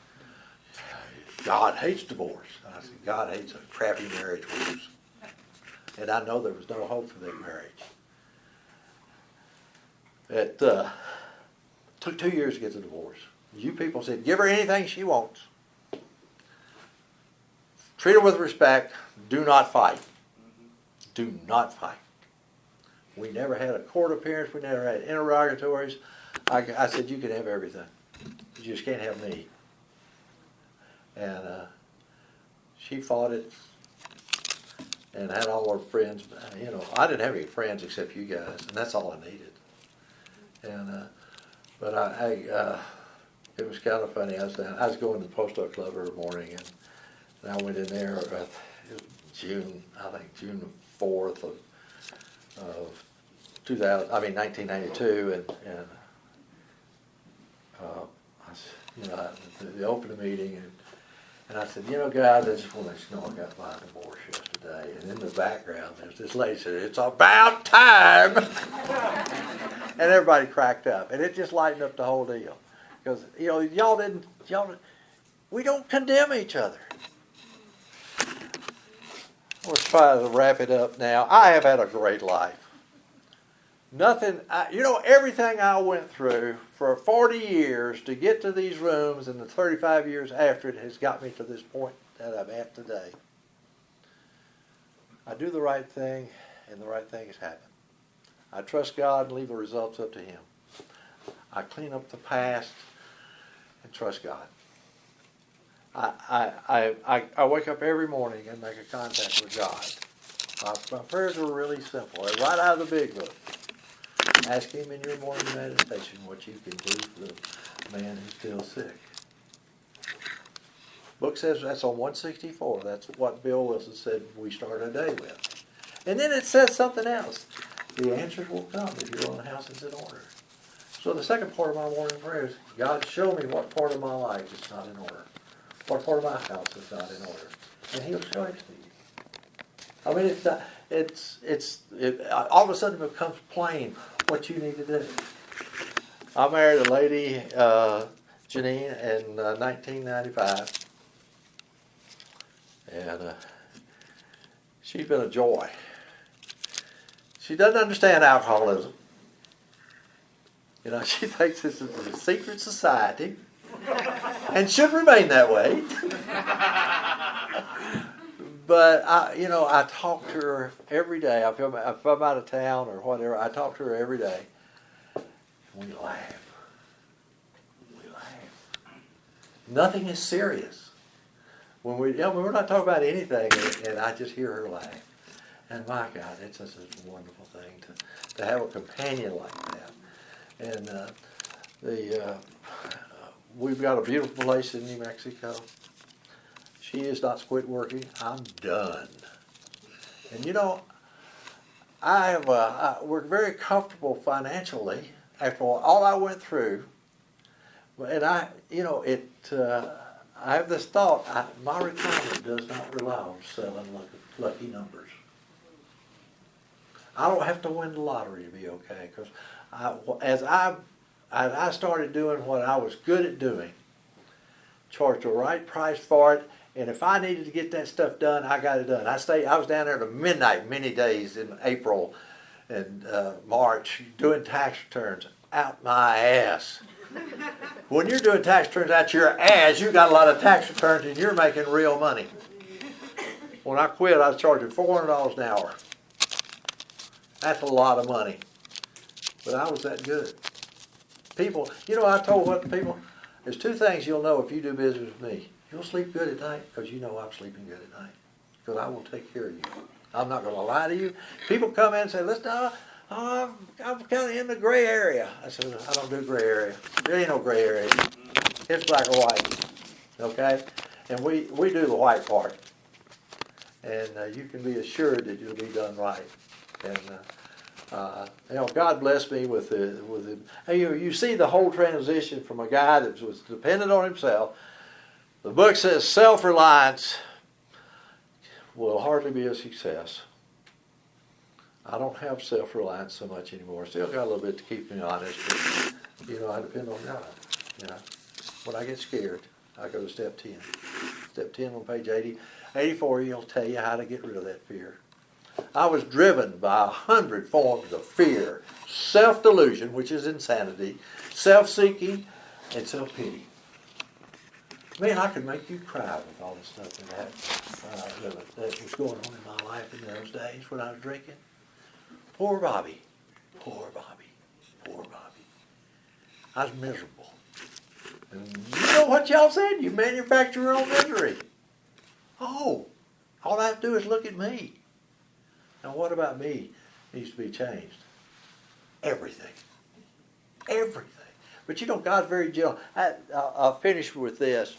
God hates divorce. I said, God hates a crappy marriage worse. And I know there was no hope for that marriage. It took 2 years to get the divorce. You people said, give her anything she wants. Treat her with respect. Do not fight. Do not fight. We never had a court appearance. We never had interrogatories. I said, you can have everything. You just can't have me. And she fought it and had all her friends. I didn't have any friends except you guys, and that's all I needed. And but it was kind of funny. I was going to the Post Oak Club every morning, and I went in there. It was June 4th of 1992, and they opened the meeting, and I said, guys, I just want to let you know I got my divorce yesterday. And in the background, there's this lady said, "It's about time," and everybody cracked up, and it just lightened up the whole deal, because we don't condemn each other. We'll try to wrap it up now. I have had a great life. Everything I went through for 40 years to get to these rooms and the 35 years after it has got me to this point that I'm at today. I do the right thing, and the right thing has happened. I trust God and leave the results up to Him. I clean up the past and trust God. I wake up every morning and make a contact with God. My prayers were really simple. They're right out of the big book. Ask him in your morning meditation what you can do for the man who's still sick. Book says that's on 164. That's what Bill Wilson said we start our day with. And then it says something else. The answers will come if your own house is in order. So the second part of my morning prayer is, God, show me what part of my life is not in order. What part of my house is not in order. And he'll show it to you. I mean, it's not, all of a sudden it becomes plain what you need to do. I married a lady, Janine, in 1995. And she's been a joy. She doesn't understand alcoholism. You know, she thinks this is a secret society and should remain that way. But I talk to her every day. If I'm out of town or whatever, I talk to her every day. We laugh. We laugh. Nothing is serious. We're not talking about anything, and I just hear her laugh. And my God, it's just a wonderful thing to have a companion like that. And we've got a beautiful place in New Mexico. She has not quit working. I'm done. And we're very comfortable financially after all I went through. And I have this thought, my retirement does not rely on selling lucky numbers. I don't have to win the lottery to be okay, because as I started doing what I was good at doing, charged the right price for it, and if I needed to get that stuff done, I got it done. I was down there to midnight many days in April and March doing tax returns out my ass. When you're doing tax returns out your ass, you got a lot of tax returns and you're making real money. When I quit, I was charging $400 an hour. That's a lot of money. But I was that good. People, I told people, there's two things you'll know if you do business with me. You'll sleep good at night because you know I'm sleeping good at night. Because I will take care of you. I'm not going to lie to you. People come in and say, listen, I'm kind of in the gray area. I said, I don't do gray area. There ain't no gray area. It's black or white. Okay? And we do the white part. And you can be assured that you'll be done right. And God blessed me with the. You see the whole transition from a guy that was dependent on himself. The book says self-reliance will hardly be a success. I don't have self-reliance so much anymore. Still got a little bit to keep me honest, but I depend on God. When I get scared, I go to step 10. Step 10 on page 84, he'll tell you how to get rid of that fear. I was driven by 100 forms of fear, self-delusion, which is insanity, self-seeking, and self-pity. Man, I could make you cry with all the stuff that was going on in my life in those days when I was drinking. Poor Bobby. Poor Bobby. Poor Bobby. I was miserable. And you know what y'all said? You manufacture your own misery. Oh, all I have to do is look at me. Now what about me needs to be changed? Everything. Everything. But God's very gentle. I'll finish with this.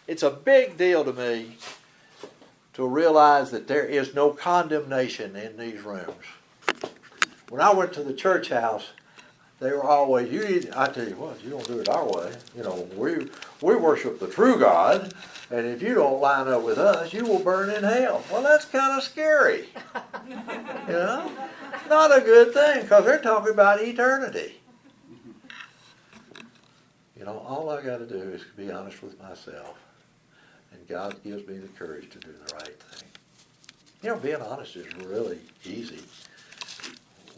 It's a big deal to me to realize that there is no condemnation in these rooms. When I went to the church house, they were always, I tell you what, you don't do it our way. We worship the true God, and if you don't line up with us, you will burn in hell. Well, that's kind of scary. Not a good thing, because they're talking about eternity. All I got to do is be honest with myself. And God gives me the courage to do the right thing. Being honest is really easy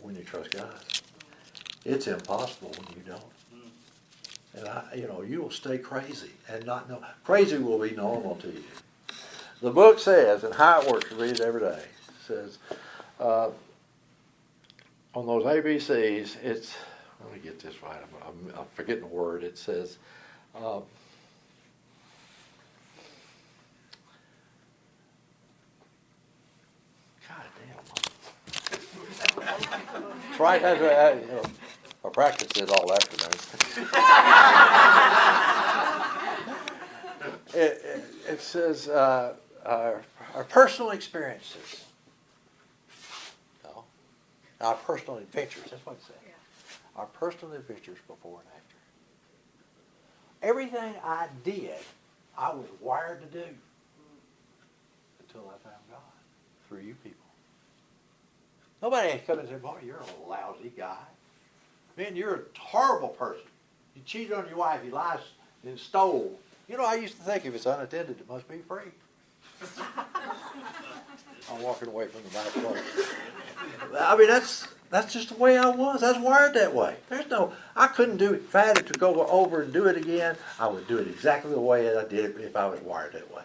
when you trust God. It's impossible when you don't. And you will stay crazy and not know. Crazy will be normal to you. The book says, and how it works, read it every day. It says, on those ABCs, it's, let me get this right, I'm forgetting the word. It says, God damn. That's right. That's right. I practiced it all afternoon. It says our personal experiences. No, our personal adventures. That's what it says. Our personal adventures before and after. Everything I did, I was wired to do until I found God through you people. Nobody has come and said, boy, you're a lousy guy. Man, you're a horrible person. You cheated on your wife, you lied and stole. You know, I used to think if it's unattended, it must be free. I'm walking away from the back place. I mean, that's just the way I was. I was wired that way. I couldn't do it. If I had to go over and do it again, I would do it exactly the way I did it if I was wired that way.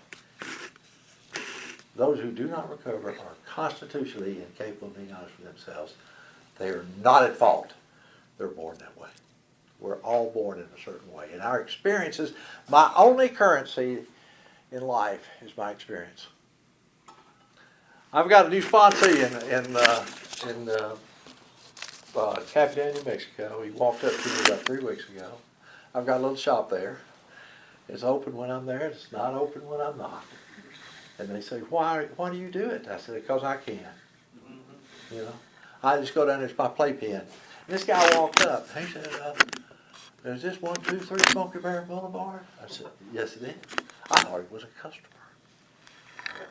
Those who do not recover are constitutionally incapable of being honest with themselves. They are not at fault. They're born that way. We're all born in a certain way. And our experiences, my only currency in life is my experience. I've got a new sponsee in Capitan, New Mexico. He walked up to me about 3 weeks ago. I've got a little shop there. It's open when I'm there. It's not open when I'm not. And they say, why do you do it? I said, because I can. You know, I just go down there, it's my playpen. And this guy walked up. He said, is this 123 Smoky Bear Boulevard? I said, yes it is. I thought he was a customer.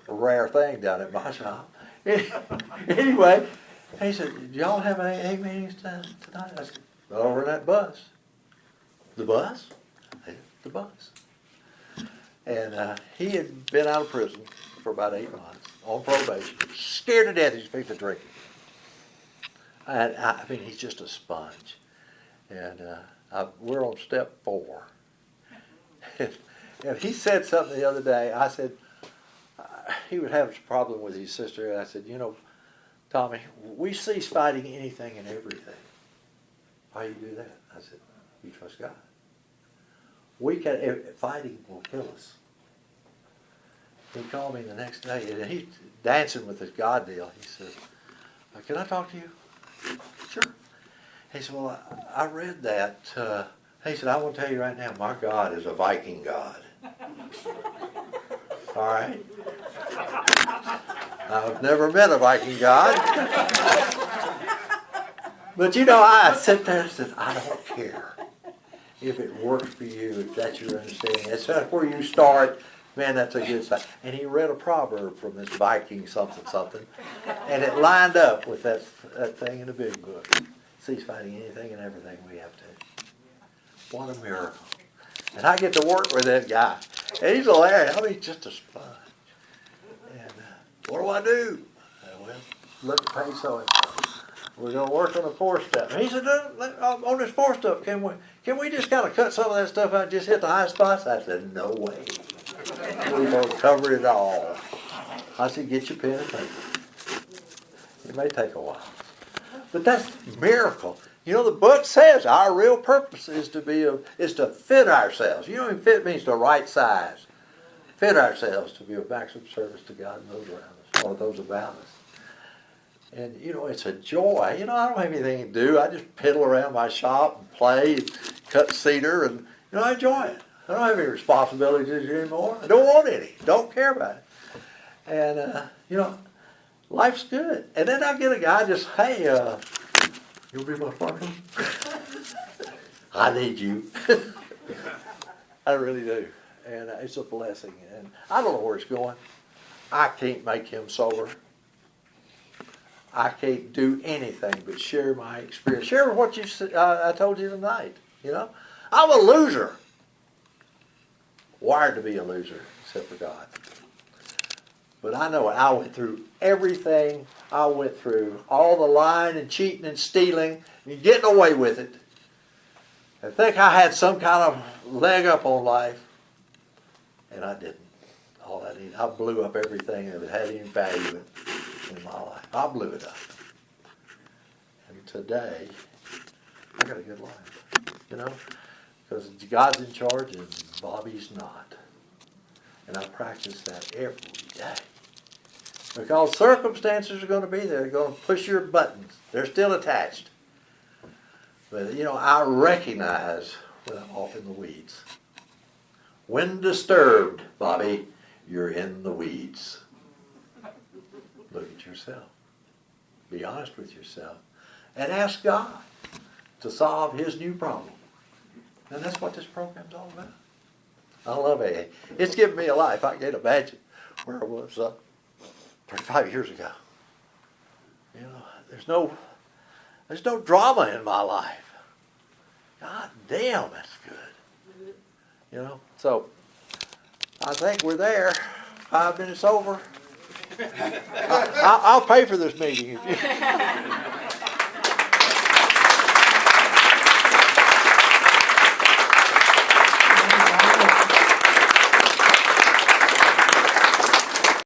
A rare thing down at my shop. Anyway, he said, do y'all have AA meetings tonight? I said, over in that bus. The bus? Yeah, the bus. And he had been out of prison for about 8 months, on probation, scared to death he's fixing to drink it. I mean, he's just a sponge. And we're on step 4. And he said something the other day. I said, he would have a problem with his sister. And I said, you know, Tommy, we cease fighting anything and everything. How do you do that? I said, you trust God. Fighting will kill us. He called me the next day, and he's dancing with this God deal. He says, can I talk to you? Sure. He said, well, I read that. He said, I want to tell you right now, my God is a Viking God. All right? I've never met a Viking God. But you know, I sit there and said, I don't care if it works for you, if that's your understanding. That's where you start. Man, that's a good sign. And he read a proverb from this Viking something, and it lined up with that thing in the big book. Cease fighting anything and everything we have to. What a miracle. And I get to work with that guy. And he's hilarious. I mean, he's just a sponge. And what do? Well, let me pay so we're going to work on the 4th step. And he said, on this 4th step, can we just kind of cut some of that stuff out and just hit the high spots? I said, no way. We're going to cover it all. I said, get your pen and paper. It may take a while. But that's a miracle. You know, the book says our real purpose is to fit ourselves. You know what fit means? The right size. Fit ourselves to be of maximum service to God and those around us, or those about us. And, you know, it's a joy. You know, I don't have anything to do. I just piddle around my shop and play and cut cedar, and, you know, I enjoy it. I don't have any responsibilities anymore. I don't want any. Don't care about it. And, you know, life's good. And then I get a guy just, hey, you'll be my partner? I need you. I really do. And it's a blessing. And I don't know where it's going. I can't make him sober. I can't do anything but share my experience. Share what I told you tonight. You know, I'm a loser. Wired to be a loser, except for God. But I know I went through everything I went through, all the lying and cheating and stealing and getting away with it. I think I had some kind of leg up on life, and I didn't. All I needed, I blew up everything that had any value in my life. I blew it up. And today, I got a good life, you know, because God's in charge and Bobby's not. And I practice that every day. Because circumstances are going to be there. They're going to push your buttons. They're still attached. But, I recognize when I'm off in the weeds. When disturbed, Bobby, you're in the weeds. Look at yourself. Be honest with yourself. And ask God to solve his new problem. And that's what this program's all about. I love AA. It's given me a life. I can't imagine where I was 35 years ago. There's no drama in my life. God damn, that's good. So I think we're there. 5 minutes over. I'll pay for this meeting if you.